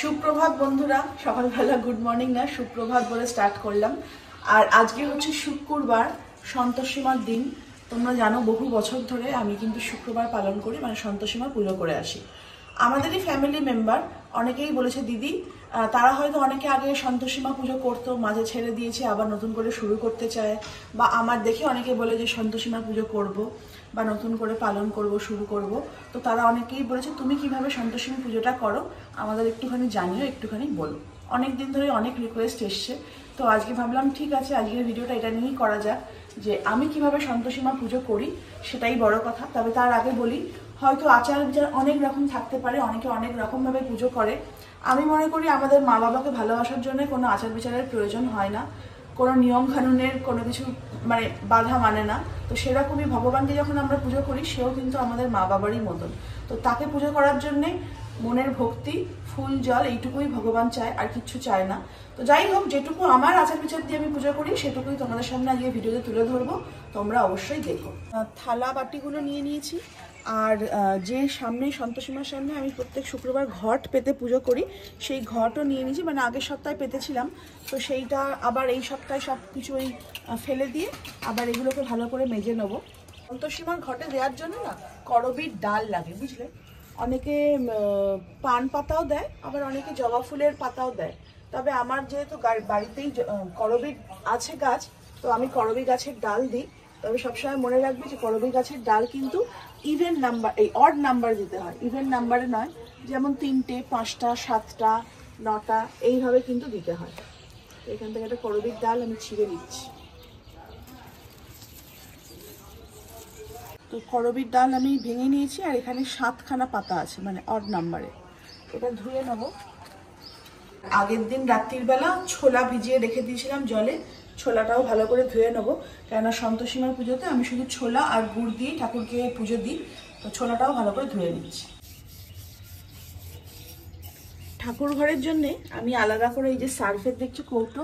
সুপ্রভাত বন্ধুরা, সকালবেলা গুড মর্নিং না, সুপ্রভাত বলে স্টার্ট করলাম। আর আজকে হচ্ছে শুক্রবার, সন্তোষীমার দিন। তোমরা জানো বহু বছর ধরে আমি কিন্তু শুক্রবার পালন করি, মানে সন্তোষীমার পুজো করে আসি। আমাদেরই ফ্যামিলি মেম্বার অনেকেই বলেছে দিদি, তারা হয়তো অনেকে আগে সন্তোষীমা পুজো করতো, মাঝে ছেড়ে দিয়েছে, আবার নতুন করে শুরু করতে চায়, বা আমার দেখে অনেকে বলে যে সন্তোষীমা পুজো করব বা নতুন করে পালন করব, শুরু করব। তো তারা অনেকেই বলেছে তুমি কিভাবে সন্তোষীমা পুজোটা করো আমাদের একটুখানি জানিও, একটুখানি বলো। অনেক দিন ধরে অনেক রিকোয়েস্ট এসছে, তো আজকে ভাবলাম ঠিক আছে আজকের ভিডিওটা এটা নিয়েই করা যাক, যে আমি কিভাবে সন্তোষীমা পুজো করি সেটাই বড় কথা। তবে তার আগে বলি, হয়তো আচার বিচার অনেক রকম থাকতে পারে, অনেকে অনেক রকমভাবে পুজো করে। আমি মনে করি আমাদের মা বাবাকে ভালোবাসার জন্য কোনো আচার বিচারের প্রয়োজন হয় না, কোনো নিয়ম কানুনের কোনো কিছু মানে বাধা মানে না। তো সেরকমই ভগবানকে যখন আমরা পুজো করি, সেও কিন্তু আমাদের মা বাবারই মতন। তো তাকে পুজো করার জন্যে মনের ভক্তি, ফুল জল এইটুকুই ভগবান চায়, আর কিচ্ছু চায় না। তো যাই হোক, যেটুকু আমার আচার বিচার দিয়ে আমি পুজো করি সেটুকুই তোমাদের সামনে আজকে ভিডিওতে তুলে ধরবো, তোমরা অবশ্যই দেখো। থালা বাটিগুলো নিয়ে নিয়েছি, আর যে সামনে সন্তোষীমার সামনে আমি প্রত্যেক শুক্রবার ঘট পেতে পুজো করি, সেই ঘটও নিয়ে নিয়েছি। মানে আগের সপ্তাহে পেতেছিলাম, তো সেইটা আবার এই সপ্তাহে সব কিছু ওই ফেলে দিয়ে আবার এগুলোকে ভালো করে মেজে নেবো। সন্তোষীমার ঘটে দেওয়ার জন্য না করবীর ডাল লাগে, বুঝলে। অনেকে পান পাতাও দেয়, আবার অনেকে জবা ফুলের পাতাও দেয়। তবে আমার যেহেতু বাড়িতেই করবীর আছে গাছ, তো আমি করবী গাছের ডাল দিই। তবে সবসময় মনে রাখবে যে করবী গাছের ডাল কিন্তু ইভেন নাম্বার, এই অড নাম্বার দিতে হয়, ইভেন নাম্বারে নয়। যেমন 3টে, 5টা, 7টা, 9টা এইভাবে কিন্তু দিতে হয়। এখান থেকে একটা করবীর ডাল আমি ছিঁড়ে নিচ্ছি। তো করবীর ডাল আমি ভেঙে নিয়েছি, আর এখানে 7খানা পাতা আছে, মানে অড নাম্বারে। এটা ধুয়ে নেবো। আগের দিন রাত্রির বেলা ছোলা ভিজিয়ে রেখে দিয়েছিলাম জলে, ছোলাটাও ভালো করে ধুয়ে নেবো, কেননা সন্তোষীমার পুজোতে আমি শুধু ছোলা আর গুড় দিয়ে ঠাকুরকে পুজো দিই। তো ছোলাটাও ভালো করে ধুয়ে নিচ্ছি। ঠাকুর ঘরের জন্যে আমি আলাদা করে এই যে সার্ফের দেখছি কৌটো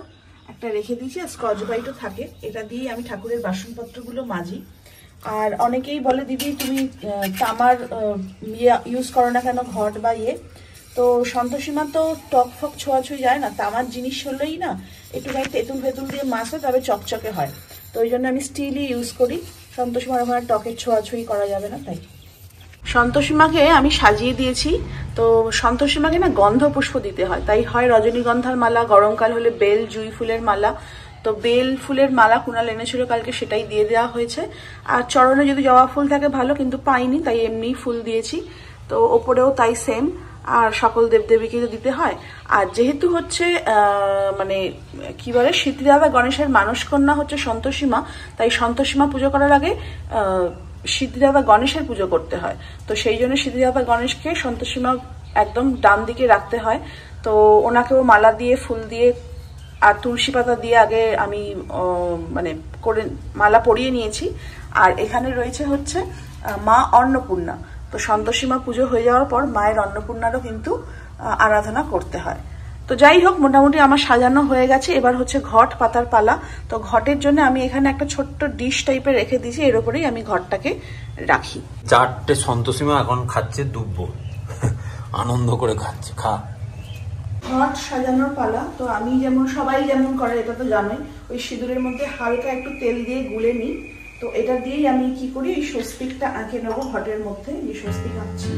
একটা রেখে দিয়েছি, আর স্কচ ব্রাইটও থাকে, এটা দিয়ে আমি ঠাকুরের বাসনপত্রগুলো মাজি। আর অনেকেই বলে দিদি তুমি তামার ইউজ করো না কেন ঘট বা ইয়ে। তো সন্তোষীমা তো টক ফক ছোঁয়াছুঁই যায় না, তামার জিনিস হলেই না একটুখানি তেঁতুল ফেতুল দিয়ে মাছলে তবে চকচকে হয়। তো ওই জন্য আমি স্টিলই ইউজ করি। সন্তোষীমার ওখানে টকের ছোঁয়াছুঁই করা যাবে না, তাই। সন্তোষীমাকে আমি সাজিয়ে দিয়েছি। তো সন্তোষীমাকে না গন্ধ পুষ্প দিতে হয়, তাই হয় রজনীগন্ধার মালা, গরমকাল হলে বেল জুঁই ফুলের মালা। তো বেল ফুলের মালা কুণাল এনেছিল কালকে, সেটাই দিয়ে দেওয়া হয়েছে। আর চরণে যদি জবা ফুল থাকে ভালো, কিন্তু পাইনি, তাই এমনি ফুল দিয়েছি। তো ওপরেও তাই সেম। আর সকল দেবদেবীকে দিতে হয়। আর যেহেতু হচ্ছে মানে কি বলে, সিদ্ধিদাতা গণেশের মানসকন্যা হচ্ছে সন্তোষীমা, তাই সন্তোষীমা পুজো করার আগে সিদ্ধিদাতা গণেশের পুজো করতে হয়। তো সেই জন্য সিদ্ধিদাতা গণেশকে সন্তোষীমা একদম ডান দিকে রাখতে হয়। তো ওনাকেও মালা দিয়ে, ফুল দিয়ে আর তুলসী পাতা দিয়ে আগে আমি মানে করে মালা পরিয়ে নিয়েছি। আর এখানে রয়েছে হচ্ছে মা অন্নপূর্ণা। তো সন্তোষীমা পুজো হয়ে যাওয়ার পর মায়ের অন্নপূর্ণারও কিন্তু আরাধনা করতে হয়। তো যাই হোক, মোটামুটি আমার সাজানো হয়ে গেছে। এবার হচ্ছে ঘট পাতার পালা। তো ঘটের জন্য আমি এখানে একটা ছোট্ট ডিশ টাইপের রেখে দিয়েছি, এর উপরেই আমি ঘরটাকে রাখি। 4টে সন্তোষীমা এখন খাচ্ছে দুব্বো, আনন্দ করে খাচ্ছে। ঘট সাজানোর পালা। তো আমি যেমন সবাই যেমন করে, এটা তো জানোই, ওই সিঁদুরের মধ্যে হালকা একটু তেল দিয়ে গুলে নিই। তো এটা দিয়েই আমি কি করি, এই স্বস্তিকটা আঁকে নেবো ঘটের মধ্যে। এই স্বস্তিক আঁকছি।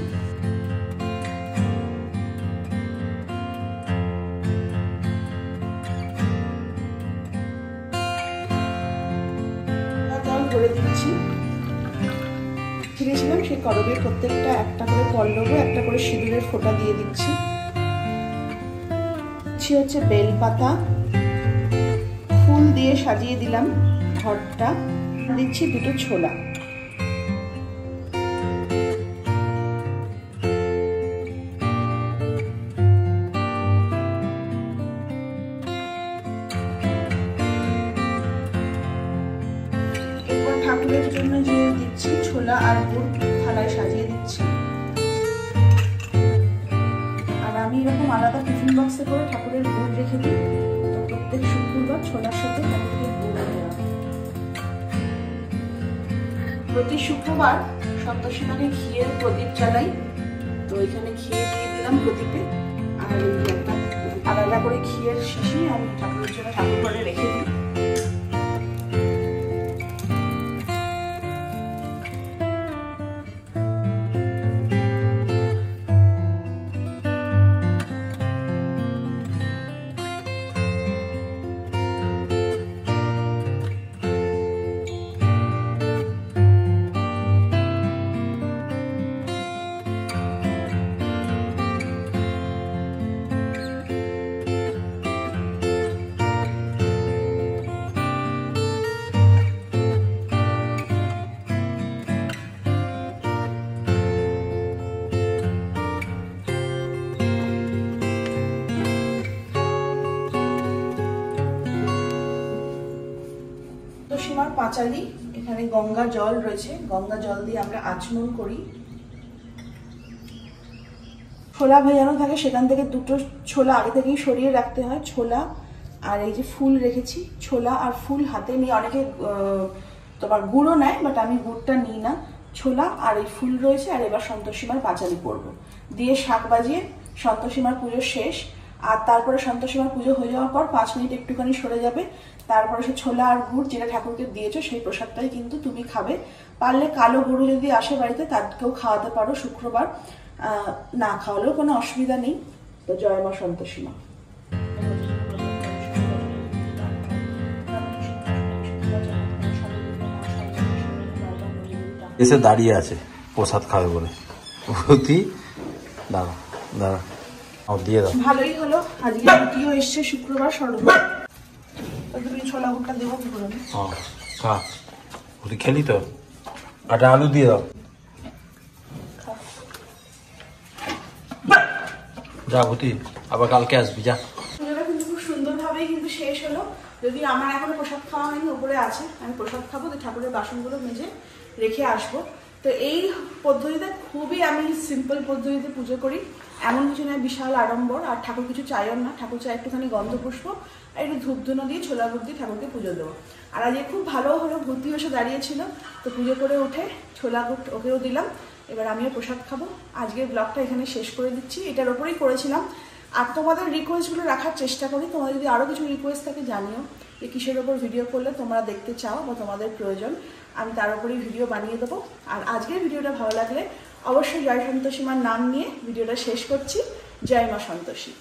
করে দিচ্ছি। ছিঁড়েছিলাম সেই করবীর প্রত্যেকটা একটা করে পল্লবে একটা করে সিঁদুরের ফোঁটা দিয়ে দিচ্ছি। হচ্ছে বেলপাতা, ফুল দিয়ে সাজিয়ে দিলাম ঘরটা। দিচ্ছি 2টো ছোলা। এরপর ঠাকুরের জন্য যে দিচ্ছি ছোলা আর গুড় থালায় সাজিয়ে দিচ্ছি। আর আমি এরকম আলাদা টিফিন বক্সে করে ঠাকুরের গুড় রেখে দিই। তো প্রত্যেক শুক্রবার ছোলার সাথে ঠাকুরকে গুড় দেওয়া। প্রতি শুক্রবার সন্তোষীমাকে ঘিয়ের প্রদীপ জ্বালাই। তো এখানে ঘিয়ে দিয়ে দিলাম প্রদীপে। আর করে ঘিয়ের শিশি আমি ঠাকুরের জন্য ঠাকুর ঘরে রেখে দিই। সীমার পাঁচালি, এখানে গঙ্গা জল রয়েছে, গঙ্গা জল দিয়ে আমরা আচমন করি। ছোলা ভেজানো থাকে, সেখান থেকে দুটো ছোলা আগে থেকেই সরিয়ে রাখতে হয়। ছোলা আর এই যে ফুল রেখেছি, ছোলা আর ফুল হাতে নিয়ে, অনেকে তোমার গুঁড়ো নেয়, বাট আমি গুড়টা নিই না। ছোলা আর এই ফুল রয়েছে, আর এবার সন্তোষীমার পাঁচালি করব দিয়ে শাক বাজিয়ে সন্তোষীমার পুজো শেষ। আর তারপরে সন্তোষীমার পুজো হয়ে যাওয়ার পর 5 মিনিট একটুখানি সরে যাবে, তারপরে সে ছোলা আর গুড় যেটা ঠাকুরকে দিয়েছো সেই প্রসাদটাই কিন্তু তুমি খাবে। পারলে কালো গরু যদি আসে বাড়িতে তাকেও খাওয়াতে পারো শুক্রবার, না খাওয়ালেও কোনো অসুবিধা নেই। তো জয় মা সন্তোষীমা। এসে দাঁড়িয়ে আছে প্রসাদ খাবে বলে। দাঁড়া দাঁড়া, দিয়ে দাও। ভালোই হলো, আজকে রুটিও এসছে শুক্রবার সর্ব। তুমি ছোলা গুড়টা দেবো কি করে? খা, রুটি খেলি তো, একটা আলু দিয়ে দাও। যা ভূতি, আবার কালকে আসবি, যা। পুজোটা কিন্তু খুব সুন্দরভাবেই কিন্তু শেষ হলো। যদি আমার এখনো প্রসাদ খাওয়া হয়নি, উপরে আছে, আমি প্রসাদ খাবো, তো ঠাকুরের বাসনগুলো মেজে রেখে আসবো। তো এই পদ্ধতিতে খুবই আমি সিম্পল পদ্ধতিতে পুজো করি, এমন কিছু নয় বিশাল আড়ম্বর। আর ঠাকুর কিছু চাইও না, ঠাকুর চাই একটুখানি গন্ধ পুষ্প আর একটু ধূপধুনো দিয়ে ছোলা গুড় দিয়ে ঠাকুরকে পুজো দেবো। আর আজকে খুব ভালো হলো, ভর্তি বসে দাঁড়িয়েছিল, তো পুজো করে উঠে ছোলা গুড় ওকেও দিলাম। এবার আমিও প্রসাদ খাবো। আজকের ব্লগটা এখানে শেষ করে দিচ্ছি, এটার ওপরেই করেছিলাম। আর তোমাদের রিকোয়েস্টগুলো রাখার চেষ্টা করি, তোমাদের যদি আরও কিছু রিকোয়েস্ট থাকে জানিও, যে কিসের ওপর ভিডিও করলে তোমরা দেখতে চাও বা তোমাদের প্রয়োজন, আমি তার উপরেই ভিডিও বানিয়ে দেবো। আর আজকের ভিডিওটা ভালো লাগলে অবশ্যই জয় সন্তোষীমার নাম নিয়ে ভিডিওটা শেষ করছি। জয় মা সন্তোষী।